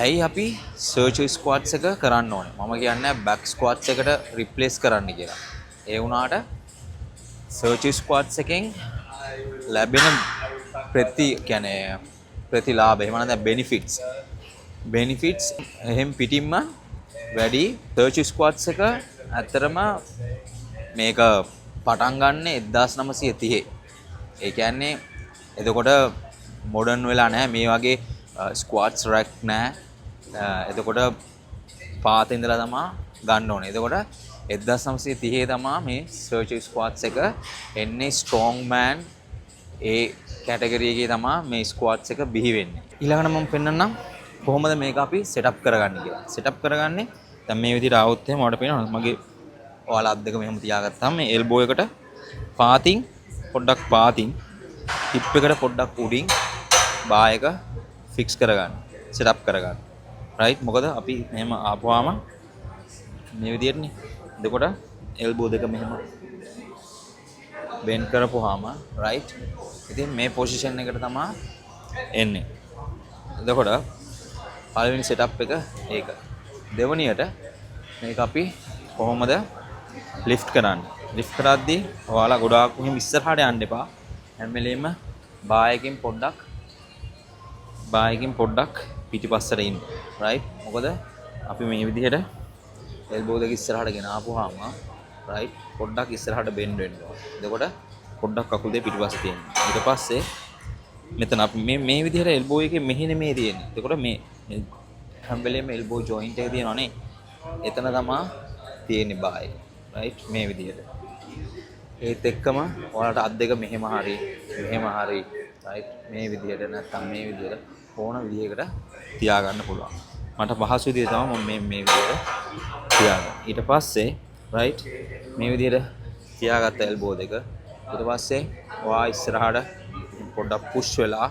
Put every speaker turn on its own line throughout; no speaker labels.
ඇයි අපි සර්චර් ස්ක්වාට්ස් එක කරන්න ඕනේ? මම කියන්නේ බැක් ස්ක්වාට්ස් එකට රිප්ලේස් කරන්න කියලා. ඒ වුණාට සර්චර් ස්ක්වාට්ස් එකෙන් ලැබෙන ප්‍රතිලාභ එහෙම නැත්නම් බෙනිෆිට්ස් එහෙම් පිටින්ම වැඩි. සර්චර් ස්ක්වාට්ස් එක ඇත්තරම මේක පටන් ගන්න 1930. ඒ කියන්නේ එතකොට මොඩර්න් වෙලා නැහැ මේ වගේ ස්ක්වාට්ස් රැක් නැහැ. එතකොට පාත ඉඳලා තමා ගන්න ඕනේ. එතකොට 1930 තමා මේ සර්චර් ස්ක්වාට්ස් එක එන්නේ. ස්ට්‍රෝං මෑන් ඒ කැටගරි එකේ තමා මේ ස්ක්වාට්ස් එක බිහි වෙන්නේ. ඊළඟට මම පෙන්නන්නම් කොහොමද මේක අපි සෙටප් කරගන්නේ කියලා. සෙටප් කරගන්නේ දැන් මේ විදිහට ආවොත් එහෙම ඔයාලට පේනවා මගේ ඔයාලා අත් දෙක මෙහෙම තියාගත්තාම මේ එල්බෝ එකට පාතින් හිප් එකට පොඩ්ඩක් උඩින් බා එක ෆික්ස් කරගන්න. සෙටප් කරගන්න. රයිට් මොකද අපි මෙහෙම ආපුවාම මේ විදිහටනේ. එතකොට එල්බෝ දෙක මෙහෙම බෙන්ඩ් කරපුවාම රයිට්. ඉතින් මේ පොසිෂන් එකට තමයි එන්නේ. එතකොට පළවෙනි සෙටප් එක ඒක. දෙවෙනියට මේක අපි කොහොමද ලිෆ්ට් කරන්නේ? ලිෆ්ට් කරද්දී ඔයාලා ගොඩාක් මෙහෙම ඉස්සරහට යන්න එපා. හැම වෙලෙම බා එකකින් පොඩ්ඩක් පිටිපස්සට ඉන්න. රයිට් මොකද අපි මේ විදිහට එල්බෝ දෙක ඉස්සරහට ගෙන ආපුවාම රයිට් පොඩ්ඩක් ඉස්සරහට බෙන්ඩ් වෙන්න ඕනේ. එතකොට පොඩ්ඩක් කකුල් දෙක පිටිපස්සේ තියෙනවා. ඊට පස්සේ මෙතන අපි මේ විදිහට එල්බෝ එකේ මෙහි නෙමෙයි තියෙන්නේ. එතකොට මේ හැම වෙලෙම එල්බෝ ජොයින්ට් එක තියෙනවනේ. එතන තමයි තියෙන්නේ බා එක. රයිට් මේ විදිහට. ඒත් එක්කම ඔයාලට අත් දෙක මෙහෙම හරි රයිට් මේ විදිහට නැත්නම් මේ විදිහට ඕන විදිහකට තියාගන්න පුළුවන්. මට පහසු විදිහ තමයි මම මේ විදිහට තියාගන්න. ඊට පස්සේ රයිට් මේ විදිහට තියාගත්ත එල්බෝ දෙක ඊට පස්සේ ඔයා ඉස්සරහට පොඩ්ඩක් පුෂ් වෙලා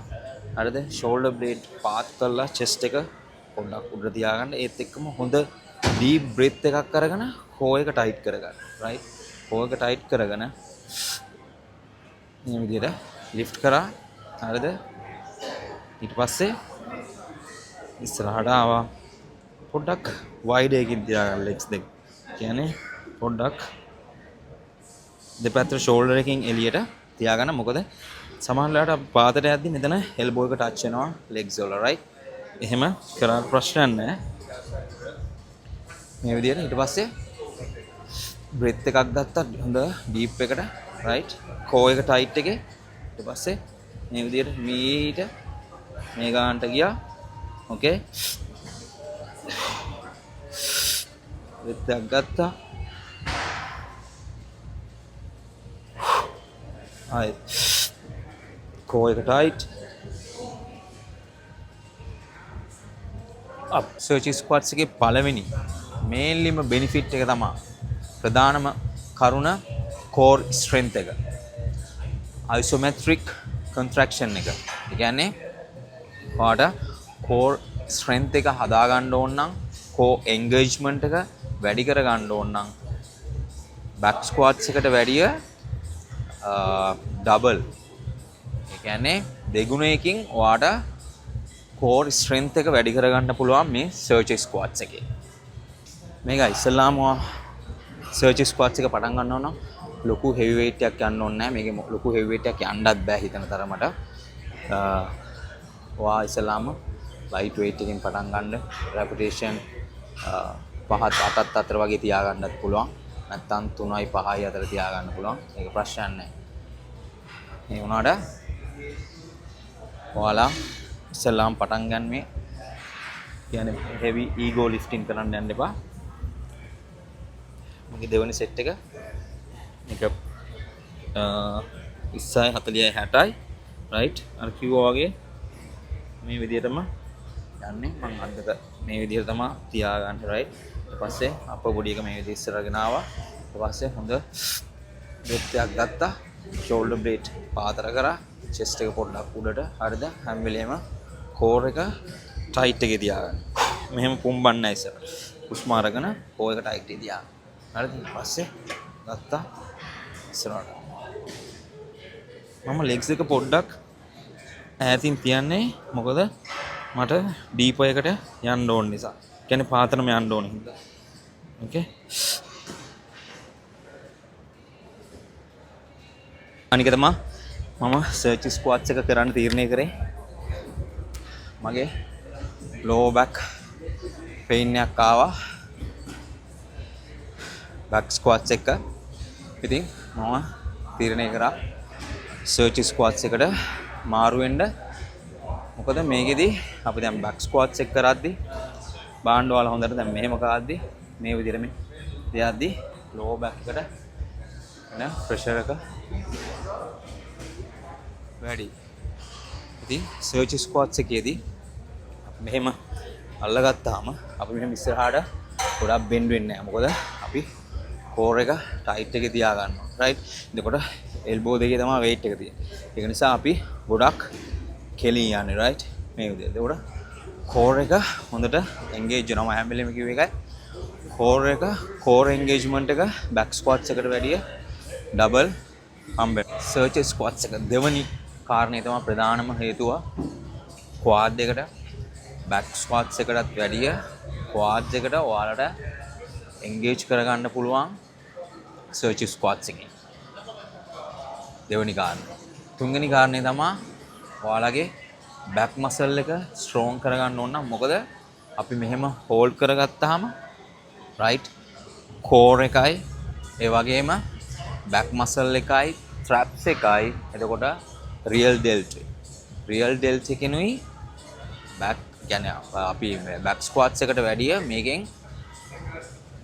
හරිද ෂෝල්ඩර් බ්ලේඩ් පාත් කරලා චෙස්ට් එක පොඩ්ඩක් උඩට තියාගන්න. ඒත් එක්කම හොඳ ඩීප් බ්‍රෙත් එකක් අරගෙන කෝ එක ටයිට් කරගන්න. රයිට් කෝ එක ටයිට් කරගෙන මේ විදිහට ලිෆ්ට් කරා හරිද. ඊට පස්සේ ඉස්සරහට ආවා. පොඩ්ඩක් වයිඩ් එකකින් තියාගන්න ලෙග්ස් දෙක. කියන්නේ පොඩ්ඩක් දෙපැත්තට ෂෝල්ඩර් එකකින් එළියට තියාගන්න. මොකද සමහර වෙලාවට පාදයට යද්දි මෙතන එල්බෝ එක ටච් වෙනවා ලෙග්ස් වල රයිට්. එහෙම කරාට ප්‍රශ්නයක් නැහැ. මේ විදිහට ඊට පස්සේ බ්‍රෙත් එකක් ගත්තා හොඳ ඩීප් එකට රයිට් කෝ එක ටයිට් එකේ. ඊට පස්සේ මේ විදිහට මේ ගානට ගියා. ඕකේ බ්‍රෙත් එකක් ගත්තා. ආයි කෝ එක ටයිට් අප්. සර්චර් ස්ක්වාට්ස් එකේ පළවෙනි මේන්ලිම බෙනිෆිට් එක තමයි ප්‍රධානම කරුණ කෝර් ස්ට්‍රෙන්ත් එක. අයිසෝමෙට්‍රික් කොන්ට්‍රැක්ෂන් එක. ඒ කියන්නේ ඔයාට කෝර් ස්ට්‍රෙන්ත් එක හදා ගන්න ඕන නම් කෝ එන්ගේජ්මන්ට් එක වැඩි කර ගන්න ඕන නම් බැක් ස්ක්වාට්ස් එකට වැඩිය ඩබල්. ඒ කියන්නේ දෙගුණයකින් ඔයාට කෝර් ස්ට්‍රෙන්ත් එක වැඩි කර ගන්න පුළුවන් මේ සර්චර් ස්ක්වාට්ස් එකේ. මේක ඉස්සල්ලාම සර්චර් ස්ක්වාට්ස් එක පටන් ගන්නවා නම් ලොකු හෙවි වේට් එකක් යන්න ඕනේ නැහැ. මේකේ ලොකු හෙවි වේට් එකක් යන්නත් බෑ හිතන තරමට. ඔයා ඉස්සල්ලාම ලයිට් වේට් එකකින් පටන් ගන්න. රෙපිටේෂන් 5-8 අතර වගේ තියාගන්නත් පුළුවන්. නැත්නම් 3-5 අතර තියාගන්න පුළුවන්. ඒක ප්‍රශ්නයක් නැහැ. ඒ වුණාට ඔයාලා ඉස්සල්ලාම පටන් ගන්න මේ කියන්නේ හෙවි ඊගෝ ලිෆ්ටින් කරන්න යන්න එපා. මගේ දෙවෙනි සෙට් එක මේක 20යි 40යි 60යි රයිට්. අර කිව්වා වගේ මේ විදිහටම යන්නේ. මම අත් දෙක මේ විදිහට තමයි තියාගන්න රයිට්. ඊට පස්සේ අප බොඩි එක මේ විදිහට ඉස්සරහගෙන ආවා. ඊට පස්සේ හොඳ බ්‍රෙත් එකක් ගත්තා. ෂෝල්ඩර් බ්ලේඩ් පාතර කරා. චෙස්ට් එක පොඩ්ඩක් උඩට හරිද. හැම වෙලේම කෝර් එක ටයිට් එකේ තියාගන්න. මෙහෙම පුම්බන්න නැහැ ඉස්සර. හුස්ම අරගෙන කෝ එක ටයිට් එකේ තියාගන්න. හරිද. ඊට පස්සේ ගත්තා ඉස්සරහට. මම ලෙග්ස් එක පොඩ්ඩක් ඈතින් තියන්නේ මොකද මට ඩීප් එකට යන්න ඕන නිසා. කියන්නේ පාතනම යන්න ඕන හින්දා. ඕකේ. අනික තමයි මම සර්ච් ස්ක්වාට්ස් එක කරන්න තීරණය කරේ. මගේ ලෝ බැක් පේන් එකක් ආවා. බැක් ස්ක්වාට්ස් එක. ඉතින් මම තීරණය කරා සර්ච් ස්ක්වාට්ස් එකට මාරු වෙන්න. මොකද මේකෙදි අපි දැන් බැක් ස්ක්වාට්ස් එක කරද්දි බාණ්ඩ වල හොඳට දැන් මෙහෙම කරද්දි මේ විදිහට මේ දෙයක්දි ලෝ බැක් එකට එන ප්‍රෙෂර් එක වැඩි. ඉතින් සර්ච් ස්ක්වාට්ස් එකේදී මෙහෙම අල්ලගත්තාම අපි මෙහෙම ඉස්සරහට ගොඩක් බෙන්ඩ් වෙන්නේ නැහැ. මොකද අපි කෝර් එක ටයිට් එකේ තියා ගන්නවා. රයිට්. එතකොට එල්බෝ දෙකේ තමයි weight එක තියෙන්නේ. ඒක නිසා අපි ගොඩක් කෙලී යන්නේ. රයිට්. මේ විදිහට. එතකොට කෝර් එක හොඳට එන්ගේජ් වෙනවා. හැම වෙලෙම කිව්ව එකයි. කෝර් එන්ගේජ්මන්ට් එක බැක් ස්ක්වාට්ස් එකට වැඩිය ඩබල් හම්බෙන. සර්ච් ස්ක්වාට්ස් එක දෙවනි කාරණේ තමයි ප්‍රධානම හේතුව. ක්වාඩ් එකට බැක් ස්ක්වාට්ස් එකටත් වැඩිය ක්වාඩ්ස් එකට ඔයාලට එන්ගේජ් කරගන්න පුළුවන් සර්ච් ස්ක්වාට්ස් එකෙන්. දෙවෙනි කාරණේ. තුන්වෙනි කාරණේ තමයි ඔයාලගේ බැක් මසල් එක ස්ට්‍රෝං කරගන්න ඕන නම් මොකද අපි මෙහෙම හෝල්ඩ් කරගත්තාම රයිට් කෝර් එකයි ඒ වගේම බැක් මසල් එකයි ට්‍රැප්ස් එකයි එතකොට රියල් ඩෙල්ට් එකෙනුයි බැක් කියන්නේ අපි බැක් ස්ක්වාට්ස් එකට වැඩිය මේකෙන්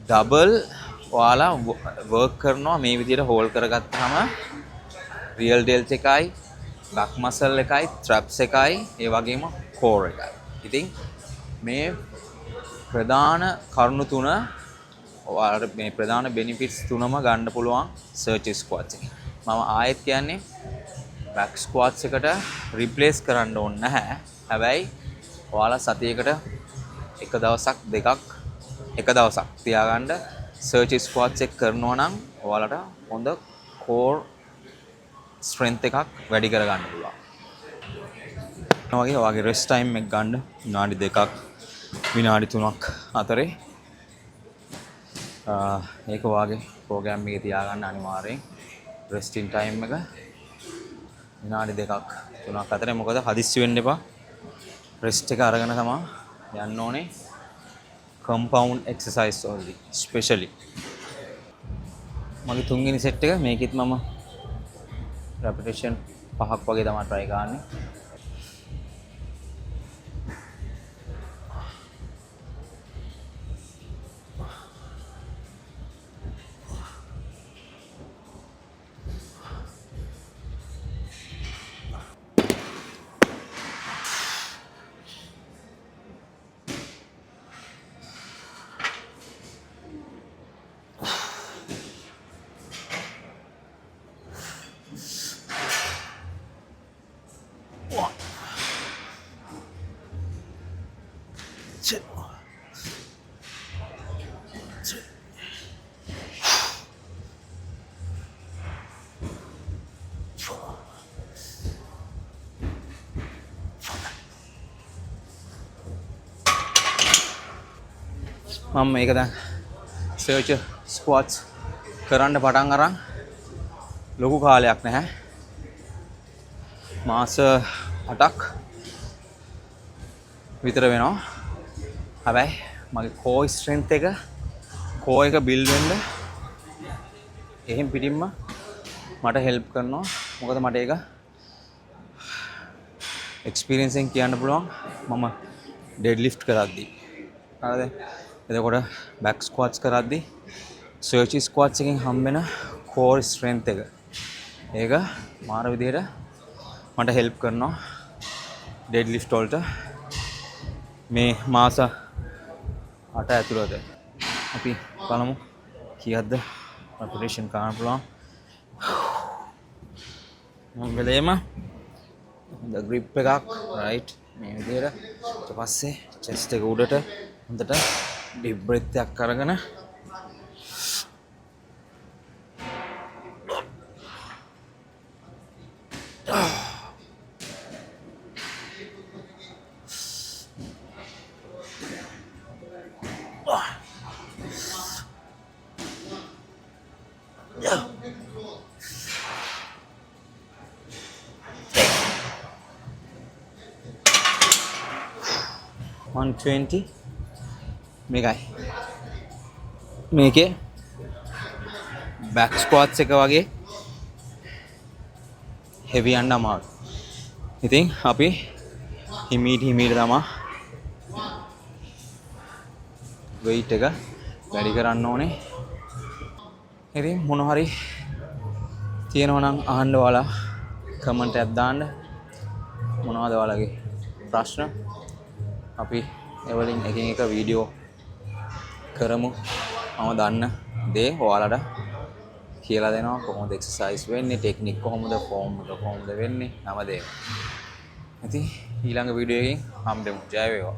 ඩබල් ඔයාලා වර්ක් කරනවා මේ විදිහට හෝල්ඩ් කරගත්තාම රියල් ඩෙල්ට් එකයි බැක් මසල් එකයි ට්‍රැප්ස් එකයි ඒ වගේම කෝර් එකයි. ඉතින් මේ ප්‍රධාන කරුණු තුන ඔයාලට මේ ප්‍රධාන බෙනිෆිට්ස් තුනම ගන්න පුළුවන් සර්ච් ස්ක්වාට්ස් එකෙන්. මම ආයෙත් කියන්නේ බැක් ස්ක්වාට්ස් එකට රිප්ලේස් කරන්න ඕනේ නැහැ. හැබැයි ඔයාලා සතියකට එක දවසක් දෙකක් එක දවසක් තියාගන්න සර්ච් ස්ක්වාට්ස් එක කරනවා නම් ඔයාලට හොඳ කෝර් ස්ට්‍රෙන්ත් එකක් වැඩි කරගන්න පුළුවන්. ඔයාගේ රෙස්ට් ටයිම් එක ගන්න විනාඩි 2ක් විනාඩි 3ක් අතරේ ඒක ඔයාගේ ප්‍රෝග්‍රෑම් එකේ තියාගන්න අනිවාර්යෙන් රෙස්ටින් ටයිම් එක විනාඩි 2ක් 3ක් අතරේ. මොකද හදිස්සි වෙන්න එපා. රෙස්ට් එක අරගෙන තමයි යන්න ඕනේ කම්පවුන්ඩ් එක්සර්සයිස් වලදී ස්පෙෂලි. මගේ තුන්වෙනි සෙට් එක මේකෙත් මම රෙපිටේෂන් 5ක් වගේ තමයි try කරන්නේ. මම මේක දැන් සර්ච් ස්ක්වාට්ස් කරන්න පටන් අරන් ලොකු කාලයක් නැහැ. මාස 8ක් විතර වෙනවා. හැබැයි මගේ කෝ ස්ට්‍රෙන්ත් එක බිල්ඩ් වෙන්න එහෙන් පිටින්ම මට හෙල්ප් කරනවා. මොකද මට ඒක එක්ස්පීරියන්ස් එකෙන් කියන්න පුළුවන් මම ඩෙඩ් ලිෆ්ට් කරද්දී. හරිද? එතකොට බැක් ස්ක්වාට්ස් කරද්දී සර්ච් ස්ක්වාට්ස් එකෙන් හම්බෙන කෝර් ස්ට්‍රෙන්ත් එක ඒක මාර විදියට මට හෙල්ප් කරනවා ඩෙඩ් ලිෆ්ට් වලට මේ මාස 8 ඇතුළත. අපි බලමු කීයක්ද රෙපිටේෂන් කරන්න පුළුවන්. මම වෙලේම ද ග්‍රිප් එකක් රයිට් මේ විදියට ඊට පස්සේ චෙස්ට් එක උඩට හොඳට ඩීප් බ්‍රෙත් එකක් අරගෙන $120 මේකයි. මේකේ බැක් ස්ක්වාට්ස් එක වගේ හෙවි යන්න අමාරුයි. ඉතින් අපි හිමීට තමා වෙයිට් එක වැඩි කරන්න ඕනේ. ඉතින් මොන හරි තියෙනවා නම් අහන්න ඔයාලා කමෙන්ට් එකක් දාන්න. මොනවද ඔයාලගේ ප්‍රශ්න? අපි එවලින් එකින් එක වීඩියෝ කරමු. මම දන්න දේ ඔයාලට කියලා දෙනවා. කොහොමද එක්සර්සයිස් වෙන්නේ, ටෙක්නික් කොහොමද, ෆෝම් එක කොහොමද වෙන්නේ, හැමදේම. ඉතින් ඊළඟ වීඩියෝ එකකින් හම්බෙමු. ජය වේවා.